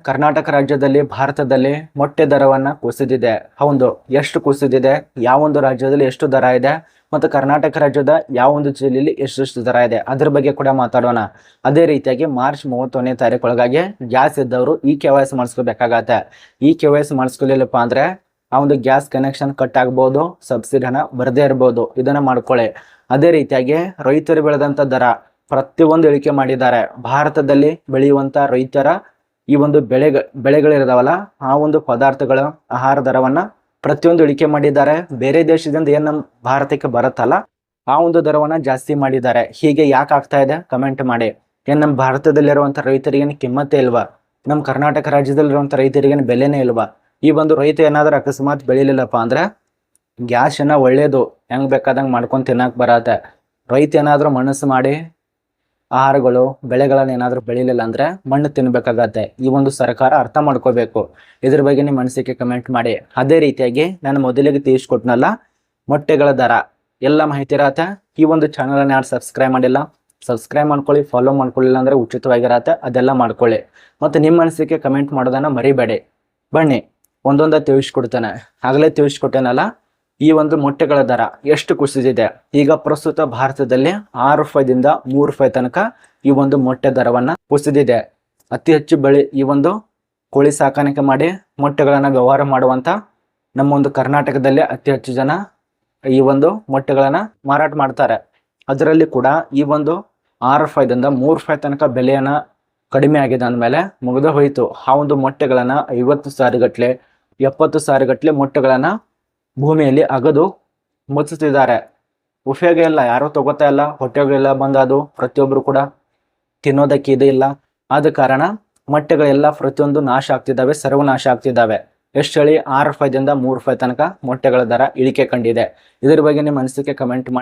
ಕರ್ನಾಟಕ ರಾಜ್ಯದಲ್ಲಿ ಭಾರತದಲ್ಲಿ ಮೊಟ್ಟೆ ದರವನ್ನ ಕುಸಿದಿದೆ. ಹೌದು, ಎಷ್ಟು ಕುಸಿದಿದೆ, ಯಾವೊಂದು ರಾಜ್ಯದಲ್ಲಿ ಎಷ್ಟು ದರ ಇದೆ ಮತ್ತು ಕರ್ನಾಟಕ ರಾಜ್ಯದ ಯಾವೊಂದು ಜಿಲ್ಲೆಯಲ್ಲಿ ಎಷ್ಟೆಷ್ಟು ದರ ಇದೆ ಅದ್ರ ಬಗ್ಗೆ ಕೂಡ ಮಾತಾಡೋಣ. ಅದೇ ರೀತಿಯಾಗಿ ಮಾರ್ಚ್ 31ನೇ ತಾರೀಕೊಳಗಾಗಿ ಗ್ಯಾಸ್ ಇದ್ದವರು KYC ಮಾಡಿಸ್ಕೋಬೇಕಾಗತ್ತೆ. KYC ಮಾಡಿಸ್ಕೊಳ್ಳಿಲ್ಲಪ್ಪ ಅಂದ್ರೆ ಆ ಒಂದು ಗ್ಯಾಸ್ ಕನೆಕ್ಷನ್ ಕಟ್ ಆಗ್ಬೋದು, ಸಬ್ಸಿಡಿ ಹಣ ಬರದೇ ಇರ್ಬೋದು. ಇದನ್ನ ಮಾಡ್ಕೊಳ್ಳಿ. ಅದೇ ರೀತಿಯಾಗಿ ರೈತರು ಬೆಳೆದಂತ ದರ ಪ್ರತಿಯೊಂದು ಇಳಿಕೆ ಮಾಡಿದ್ದಾರೆ. ಭಾರತದಲ್ಲಿ ಬೆಳೆಯುವಂತ ರೈತರ ಈ ಒಂದು ಬೆಳೆಗಳಿದಾವಲ್ಲ, ಆ ಒಂದು ಪದಾರ್ಥಗಳ ಆಹಾರ ದರವನ್ನ ಪ್ರತಿಯೊಂದು ಇಳಿಕೆ ಮಾಡಿದ್ದಾರೆ. ಬೇರೆ ದೇಶದಿಂದ ಏನ್ ನಮ್ಮ ಭಾರತಕ್ಕೆ ಬರುತ್ತಲ್ಲ ಆ ಒಂದು ದರವನ್ನ ಜಾಸ್ತಿ ಮಾಡಿದ್ದಾರೆ. ಹೀಗೆ ಯಾಕೆ ಆಗ್ತಾ ಇದೆ ಕಮೆಂಟ್ ಮಾಡಿ. ಏನ್ ನಮ್ಮ ಭಾರತದಲ್ಲಿರುವಂತ ರೈತರಿಗೇನು ಕಿಮ್ಮತ್ತೇ ಇಲ್ವಾ? ನಮ್ಮ ಕರ್ನಾಟಕ ರಾಜ್ಯದಲ್ಲಿರುವಂತ ರೈತರಿಗೇನು ಬೆಲೆನೇ ಇಲ್ವಾ? ಈ ಒಂದು ರೈತ ಏನಾದ್ರೂ ಅಕಸ್ಮಾತ್ ಬೆಳಿಲಿಲ್ಲಪ್ಪ ಅಂದ್ರೆ ಗ್ಯಾಸ್ ಒಳ್ಳೇದು, ಹೆಂಗ್ ಬೇಕಾದಂಗೆ ಮಾಡ್ಕೊಂಡು ತಿನ್ನಕ್ ಬರತ್ತೆ. ರೈತ ಏನಾದ್ರೂ ಮನಸ್ಸು ಮಾಡಿ ಆಹಾರಗಳು ಬೆಳೆಗಳನ್ನ ಏನಾದ್ರೂ ಬೆಳಿಲಿಲ್ಲ ಅಂದ್ರೆ ಮಣ್ಣು ತಿನ್ಬೇಕಾಗತ್ತೆ. ಈ ಒಂದು ಸರ್ಕಾರ ಅರ್ಥ ಮಾಡ್ಕೋಬೇಕು. ಇದ್ರ ಬಗ್ಗೆ ನಿಮ್ಮ ಅನಿಸಿಕೆ ಕಮೆಂಟ್ ಮಾಡಿ. ಅದೇ ರೀತಿಯಾಗಿ ನಾನು ಮೊದಲಿಗೆ ತಿಳಿಸ್ಕೊಟ್ನಲ್ಲ ಮೊಟ್ಟೆಗಳ ದರ ಎಲ್ಲ ಮಾಹಿತಿ ಇರತ್ತೆ. ಈ ಒಂದು ಚಾನಲ್ ಅನ್ನ ಯಾರು ಸಬ್ಸ್ಕ್ರೈಬ್ ಮಾಡಿಲ್ಲ ಸಬ್ಸ್ಕ್ರೈಬ್ ಮಾಡ್ಕೊಳ್ಳಿ, ಫಾಲೋ ಮಾಡ್ಕೊಳ್ಳಿಲ್ಲ ಅಂದ್ರೆ ಉಚಿತವಾಗಿರತ್ತೆ, ಅದೆಲ್ಲ ಮಾಡ್ಕೊಳ್ಳಿ. ಮತ್ತೆ ನಿಮ್ಮ ಅನಿಸಿಕೆ ಕಮೆಂಟ್ ಮಾಡೋದನ್ನ ಮರಿಬೇಡಿ. ಬನ್ನಿ ಒಂದೊಂದ ತಿಳಿಸ್ಕೊಡ್ತೇನೆ. ಆಗಲೇ ತಿಳಿಸ್ಕೊಟ್ಟೇನಲ್ಲ ಈ ಒಂದು ಮೊಟ್ಟೆಗಳ ದರ ಎಷ್ಟು ಕುಸಿದಿದೆ. ಈಗ ಪ್ರಸ್ತುತ ಭಾರತದಲ್ಲಿ 6 ರೂಪಾಯಿದಿಂದ 3 ರೂಪಾಯಿ ತನಕ ಈ ಒಂದು ಮೊಟ್ಟೆ ದರವನ್ನ ಕುಸಿದಿದೆ. ಅತಿ ಹೆಚ್ಚು ಈ ಒಂದು ಕೋಳಿ ಸಾಕಾಣಿಕೆ ಮಾಡಿ ಮೊಟ್ಟೆಗಳನ್ನ ವ್ಯವಹಾರ ಮಾಡುವಂತ ನಮ್ಮ ಒಂದು ಕರ್ನಾಟಕದಲ್ಲಿ ಅತಿ ಹೆಚ್ಚು ಜನ ಈ ಒಂದು ಮೊಟ್ಟೆಗಳನ್ನ ಮಾರಾಟ ಮಾಡ್ತಾರೆ. ಅದರಲ್ಲಿ ಕೂಡ ಈ ಒಂದು 6 ರೂಪಾಯಿದಿಂದ 3 ರೂಪಾಯಿ ತನಕ ಬೆಲೆಯನ್ನ ಕಡಿಮೆ ಆಗಿದೆ ಅಂದಮೇಲೆ ಮುಗಿದು ಹೋಯಿತು. ಆ ಒಂದು ಮೊಟ್ಟೆಗಳನ್ನ 50,000 ಗಟ್ಲೆ 70,000 ಗಟ್ಲೆ ಮೊಟ್ಟೆಗಳನ್ನ ಭೂಮಿಯಲ್ಲಿ ಅಗದು ಮುಚ್ಚಿಸಿದ್ದಾರೆ. ಉಪಯೋಗ ಇಲ್ಲ, ಯಾರು ತಗೋತಾ ಇಲ್ಲ, ಹೊಟ್ಟೆಗಳೆಲ್ಲ ಬಂದದು, ಪ್ರತಿಯೊಬ್ರು ಕೂಡ ತಿನ್ನೋದಕ್ಕೆ ಇದು ಇಲ್ಲ. ಆದ ಕಾರಣ ಮೊಟ್ಟೆಗಳೆಲ್ಲ ಪ್ರತಿಯೊಂದು ನಾಶ ಆಗ್ತಿದ್ದಾವೆ, ಸರ್ವನಾಶ ಆಗ್ತಿದ್ದಾವೆ. ಎಷ್ಟು ಹೇಳಿ 6 ರೂಪಾಯಿದಿಂದ 3 ರೂಪಾಯಿ ತನಕ ಮೊಟ್ಟೆಗಳ ದರ ಇಳಿಕೆ ಕಂಡಿದೆ. ಇದ್ರ ಬಗ್ಗೆ ನಿಮ್ಮ ಅನಿಸಿಕೆ ಕಮೆಂಟ್ ಮಾಡಿ.